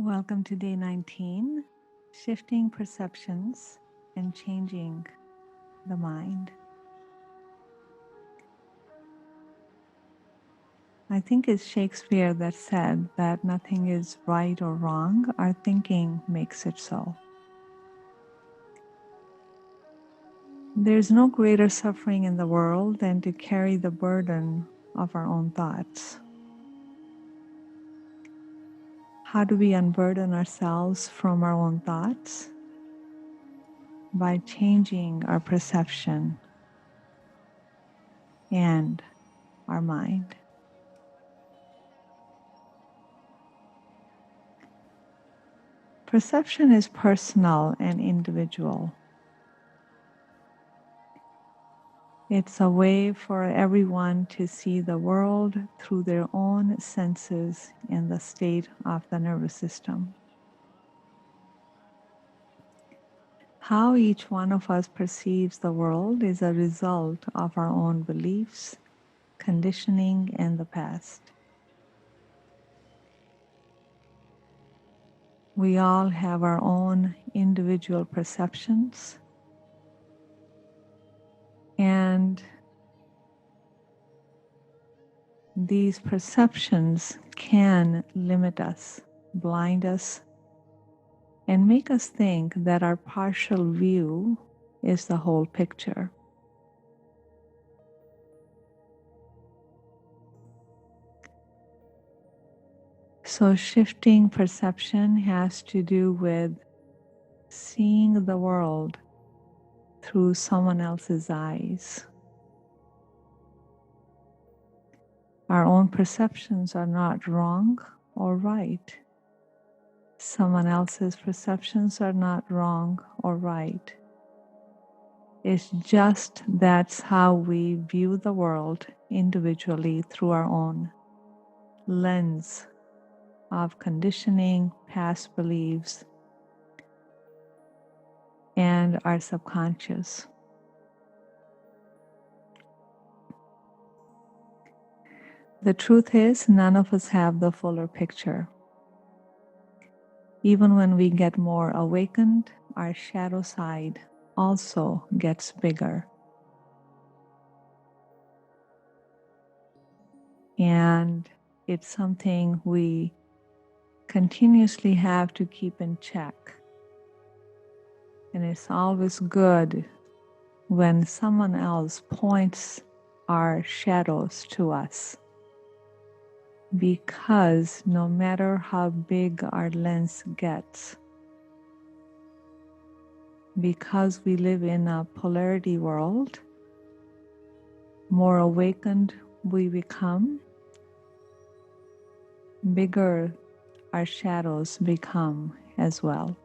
Welcome to day 19, shifting perceptions and changing the mind. I think it's Shakespeare that said that nothing is right or wrong, our thinking makes it so. There's no greater suffering in the world than to carry the burden of our own thoughts. How do we unburden ourselves from our own thoughts? By changing our perception and our mind. Perception is personal and individual. It's a way for everyone to see the world through their own senses and the state of the nervous system. How each one of us perceives the world is a result of our own beliefs, conditioning, and the past. We all have our own individual perceptions, and these perceptions can limit us, blind us, and make us think that our partial view is the whole picture. So shifting perception has to do with seeing the world through someone else's eyes. Our own perceptions are not wrong or right. Someone else's perceptions are not wrong or right. It's just that's how we view the world individually through our own lens of conditioning, past beliefs, and our subconscious. The truth is, none of us have the fuller picture. Even when we get more awakened, our shadow side also gets bigger. And it's something we continuously have to keep in check. And it's always good when someone else points our shadows to us. Because no matter how big our lens gets, because we live in a polarity world, more awakened we become, bigger our shadows become as well.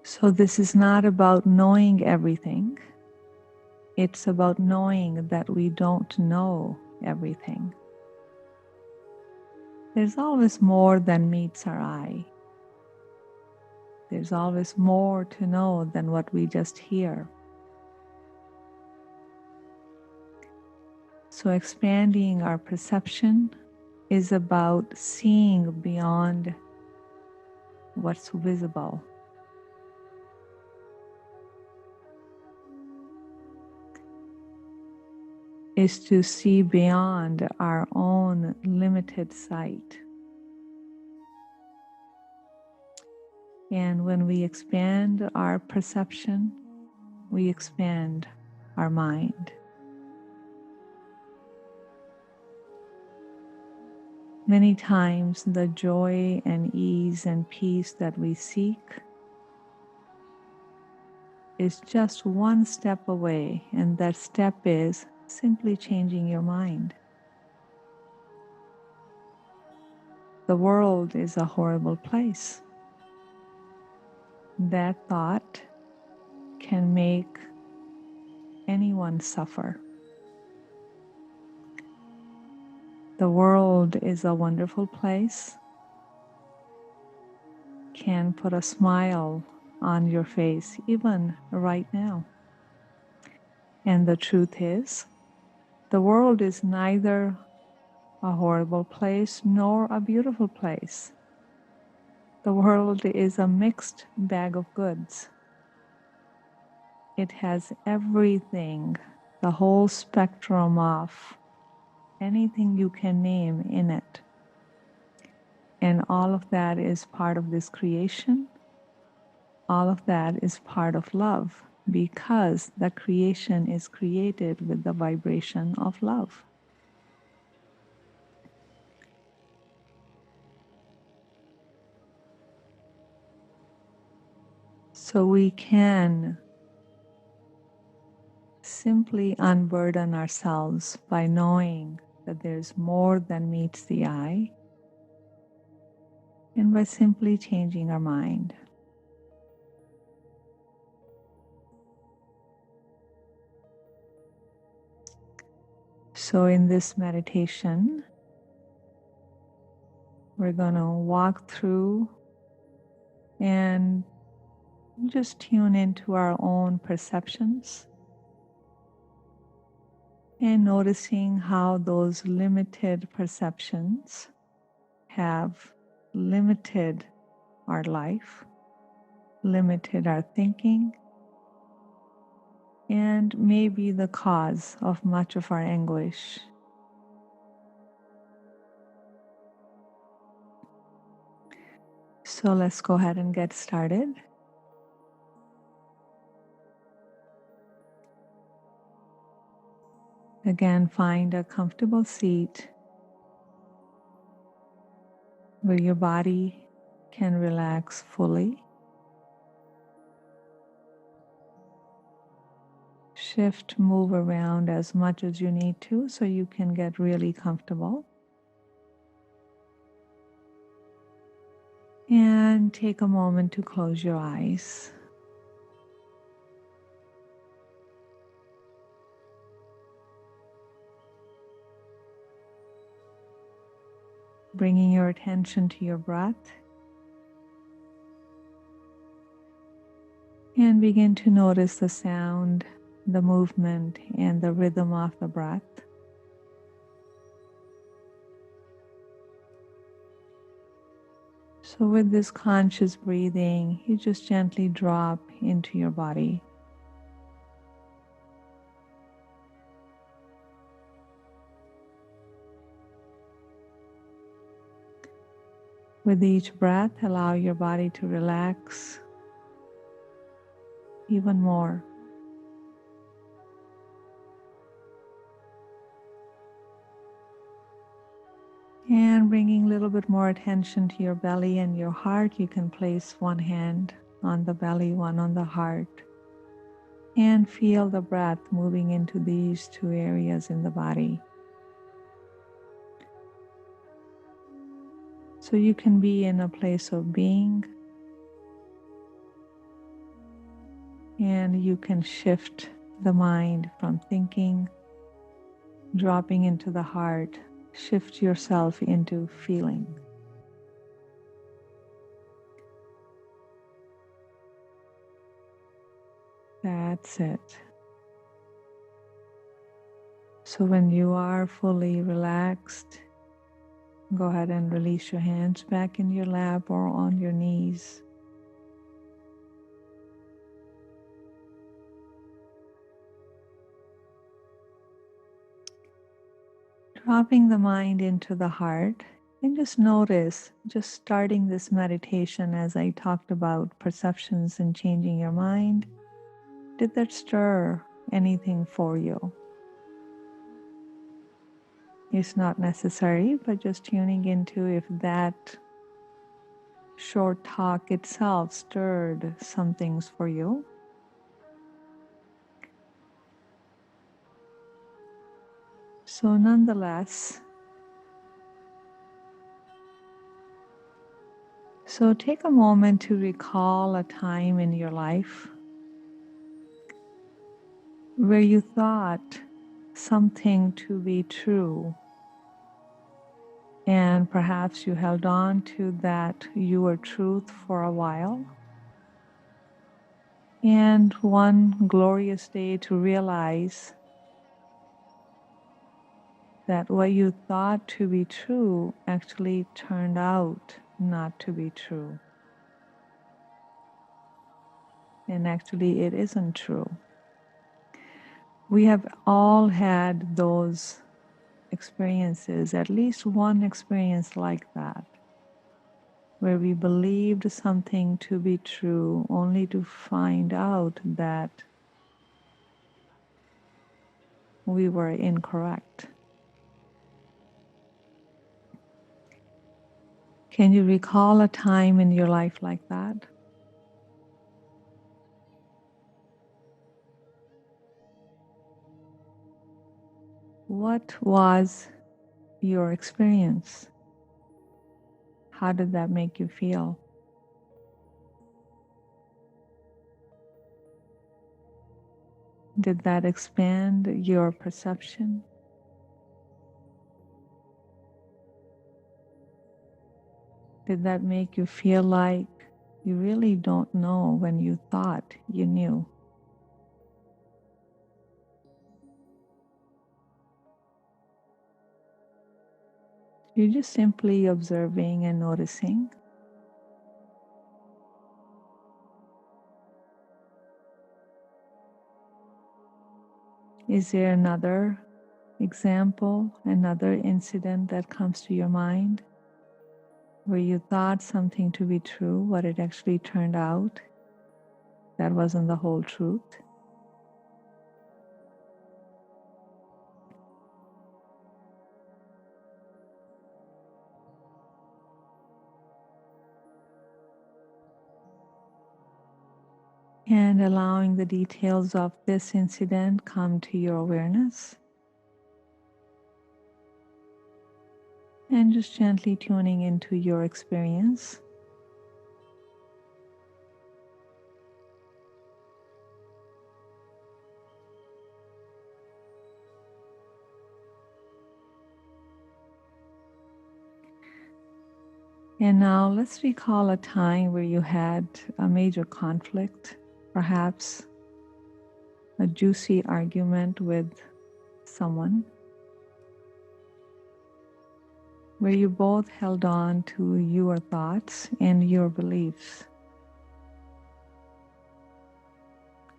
So this is not about knowing everything. It's about knowing that we don't know everything. There's always more than meets our eye. There's always more to know than what we just hear. So expanding our perception is about seeing beyond what's visible. Is to see beyond our own limited sight. And when we expand our perception, we expand our mind. Many times the joy and ease and peace that we seek is just one step away, and that step is simply changing your mind. The world is a horrible place. That thought can make anyone suffer. The world is a wonderful place, can put a smile on your face even right now. And the truth is, the world is neither a horrible place nor a beautiful place. The world is a mixed bag of goods. It has everything, the whole spectrum of anything you can name in it. And all of that is part of this creation. All of that is part of love, because the creation is created with the vibration of love. So we can simply unburden ourselves by knowing that there's more than meets the eye, and by simply changing our mind. So in this meditation, we're going to walk through and just tune into our own perceptions and noticing how those limited perceptions have limited our life, limited our thinking, and may be the cause of much of our anguish. So let's go ahead and get started. Again, find a comfortable seat where your body can relax fully. Shift, move around as much as you need to so you can get really comfortable. And take a moment to close your eyes. Bringing your attention to your breath. And begin to notice the sound, the movement, and the rhythm of the breath. So with this conscious breathing, you just gently drop into your body. With each breath, allow your body to relax even more. And bringing a little bit more attention to your belly and your heart, you can place one hand on the belly, one on the heart, and feel the breath moving into these two areas in the body. So you can be in a place of being, and you can shift the mind from thinking, dropping into the heart, shift yourself into feeling. That's it. So when you are fully relaxed, go ahead and release your hands back in your lap or on your knees. Dropping the mind into the heart, and just notice, just starting this meditation as I talked about perceptions and changing your mind, did that stir anything for you? It's not necessary, but just tuning into if that short talk itself stirred some things for you. So nonetheless, so take a moment to recall a time in your life where you thought something to be true, and perhaps you held on to that your truth for a while. And one glorious day to realize that what you thought to be true actually turned out not to be true. And actually, it isn't true. We have all had those experiences, at least one experience like that, where we believed something to be true only to find out that we were incorrect. Can you recall a time in your life like that? What was your experience? How did that make you feel? Did that expand your perception? Did that make you feel like you really don't know when you thought you knew? You're just simply observing and noticing. Is there another example, another incident that comes to your mind where you thought something to be true, what it actually turned out? That wasn't the whole truth. And allowing the details of this incident come to your awareness. And just gently tuning into your experience. And now let's recall a time where you had a major conflict, perhaps a juicy argument with someone, where you both held on to your thoughts and your beliefs.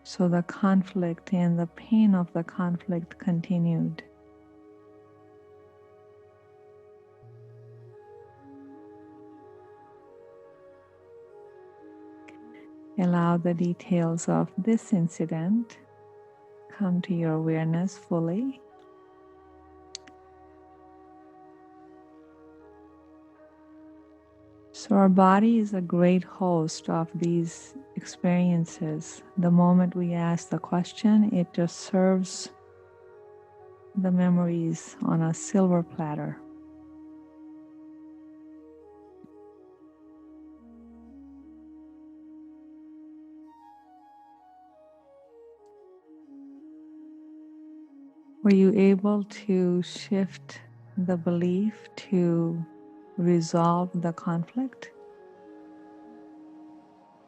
So the conflict and the pain of the conflict continued. Allow the details of this incident come to your awareness fully. So our body is a great host of these experiences. The moment we ask the question, it just serves the memories on a silver platter. Were you able to shift the belief to resolve the conflict?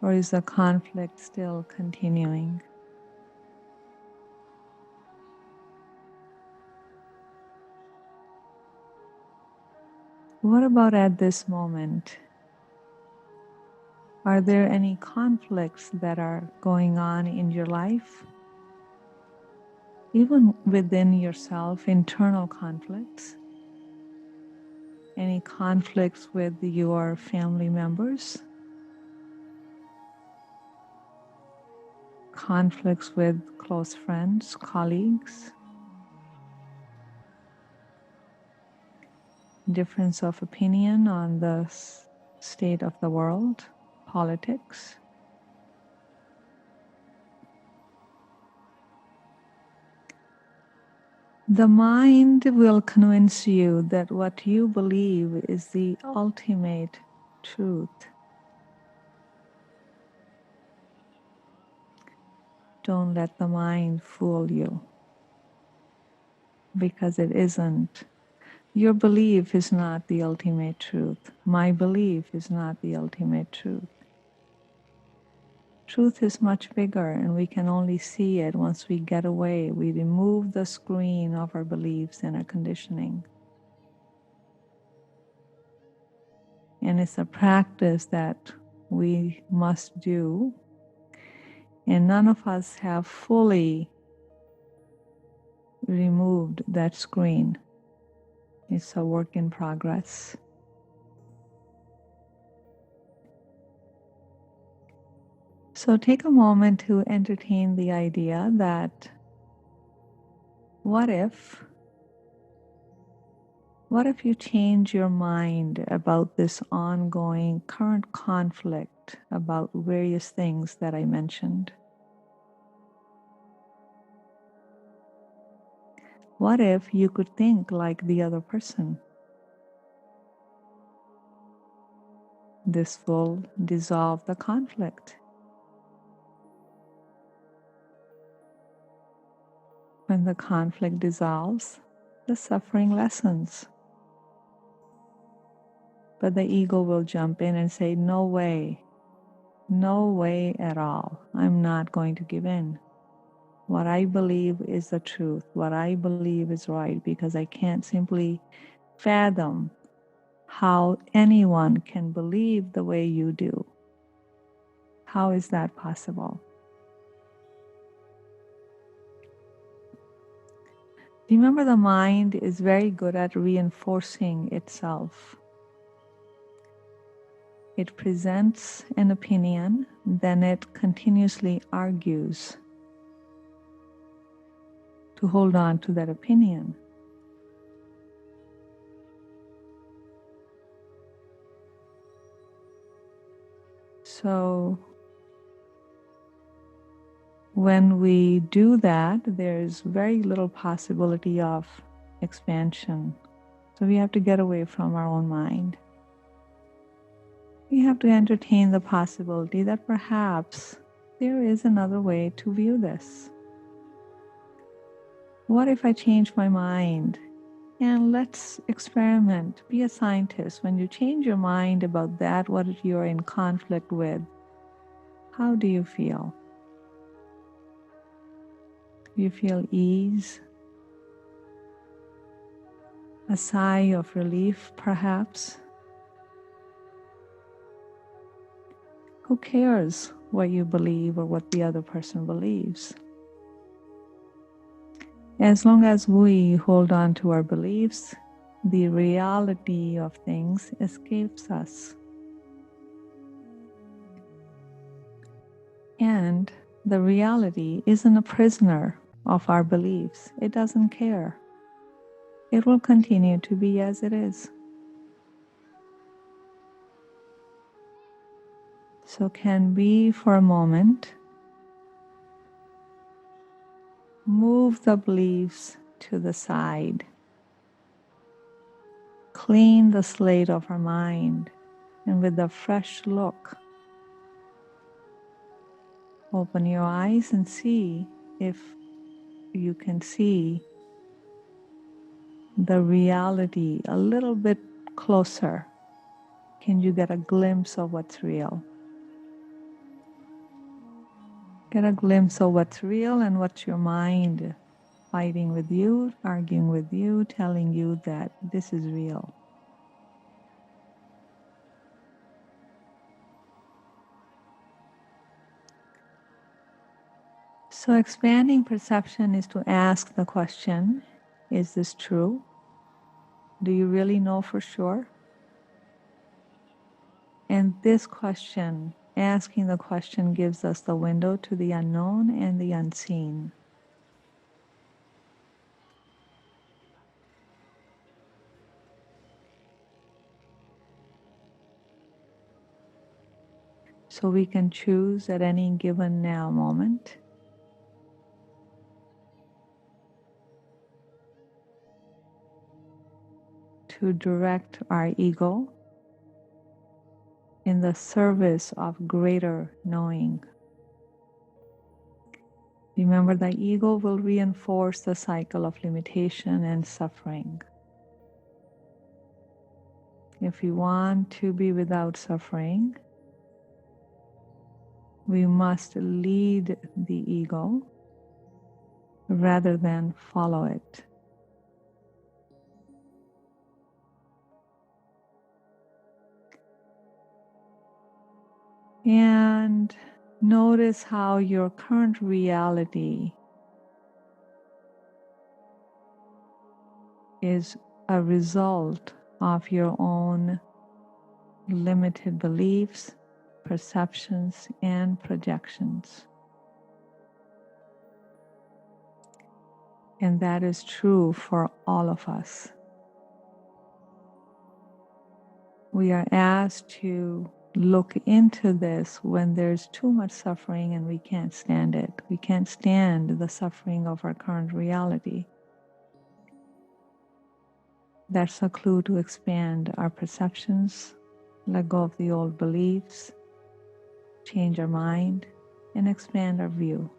Or is the conflict still continuing? What about at this moment? Are there any conflicts that are going on in your life? Even within yourself, internal conflicts? Any conflicts with your family members? Conflicts with close friends, colleagues? Difference of opinion on the state of the world, politics? The mind will convince you that what you believe is the ultimate truth. Don't let the mind fool you, because it isn't. Your belief is not the ultimate truth. My belief is not the ultimate truth. truth is much bigger, and we can only see it once we get away. We remove the screen of our beliefs and our conditioning. And it's a practice that we must do. And none of us have fully removed that screen. It's a work in progress. So take a moment to entertain the idea that what if you change your mind about this ongoing current conflict about various things that I mentioned? What if you could think like the other person? This will dissolve the conflict. When the conflict dissolves, the suffering lessens. But the ego will jump in and say, no way at all. I'm not going to give in. What I believe is the truth. What I believe is right, because I can't simply fathom how anyone can believe the way you do. How is that possible? Remember, the mind is very good at reinforcing itself. It presents an opinion, then it continuously argues to hold on to that opinion. So when we do that, there's very little possibility of expansion. So we have to get away from our own mind. We have to entertain the possibility that perhaps there is another way to view this. What if I change my mind? And let's experiment. Be a scientist. When you change your mind about that, what you're in conflict with, how do you feel? Do you feel ease? A sigh of relief, perhaps? Who cares what you believe or what the other person believes? As long as we hold on to our beliefs, the reality of things escapes us. And the reality isn't a prisoner of our beliefs. It doesn't care. It will continue to be as it is. So can we, for a moment, move the beliefs to the side, clean the slate of our mind, and with a fresh look, open your eyes and see if you can see the reality a little bit closer. Can you get a glimpse of what's real? Get a glimpse of what's real and what's your mind fighting with you, arguing with you, telling you that this is real. So expanding perception is to ask the question, is this true? Do you really know for sure? And this question, asking the question, gives us the window to the unknown and the unseen. So we can choose at any given now moment to direct our ego in the service of greater knowing. Remember, the ego will reinforce the cycle of limitation and suffering. If we want to be without suffering, We must lead the ego rather than follow it. And notice how your current reality is a result of your own limited beliefs, perceptions, and projections. And that is true for all of us. We are asked to look into this when there's too much suffering and we can't stand it. We can't stand the suffering of our current reality. That's a clue to expand our perceptions, let go of the old beliefs, change our mind, and expand our view.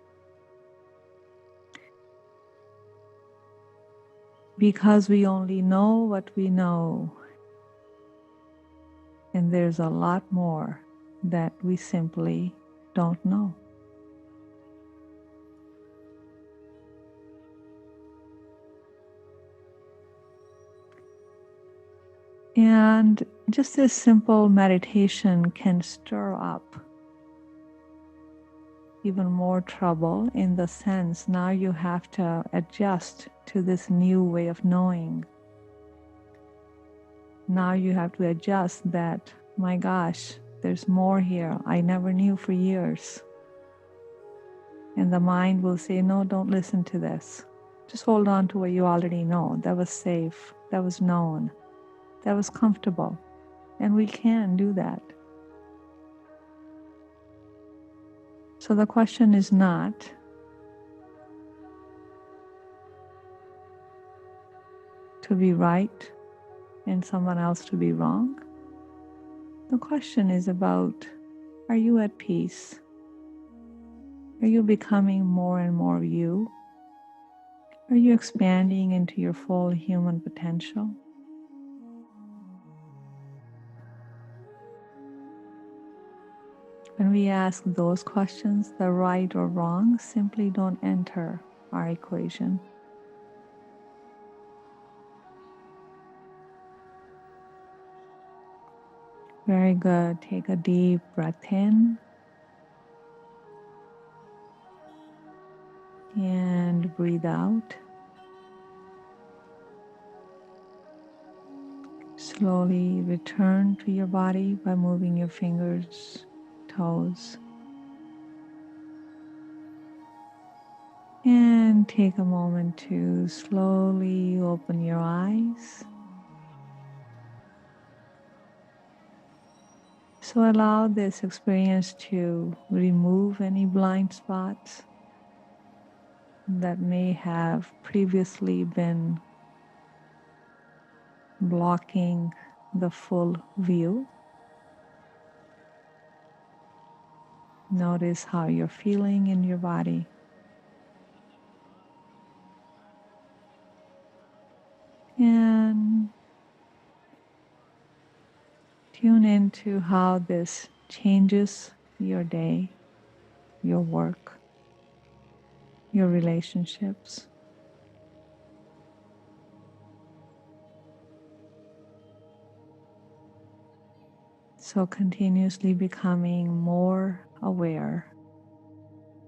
Because we only know what we know, and there's a lot more that we simply don't know. And just this simple meditation can stir up even more trouble, in the sense now you have to adjust to this new way of knowing. Now you have to adjust that, my gosh, there's more here I never knew for years. And the mind will say, no, don't listen to this. Just hold on to what you already know. That was safe, that was known, that was comfortable. And we can do that. So the question is not to be right and someone else to be wrong. The question is about, are you at peace? Are you becoming more and more you? Are you expanding into your full human potential? When we ask those questions, the right or wrong simply don't enter our equation. Very good. Take a deep breath in and breathe out. Slowly return to your body by moving your fingers, toes. And take a moment to slowly open your eyes. So allow this experience to remove any blind spots that may have previously been blocking the full view. Notice how you're feeling in your body. And tune into how this changes your day, your work, your relationships. So continuously becoming more aware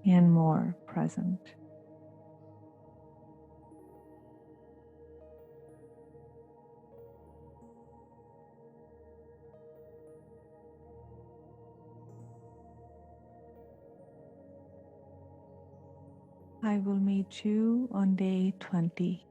and more present. I will meet you on day 20.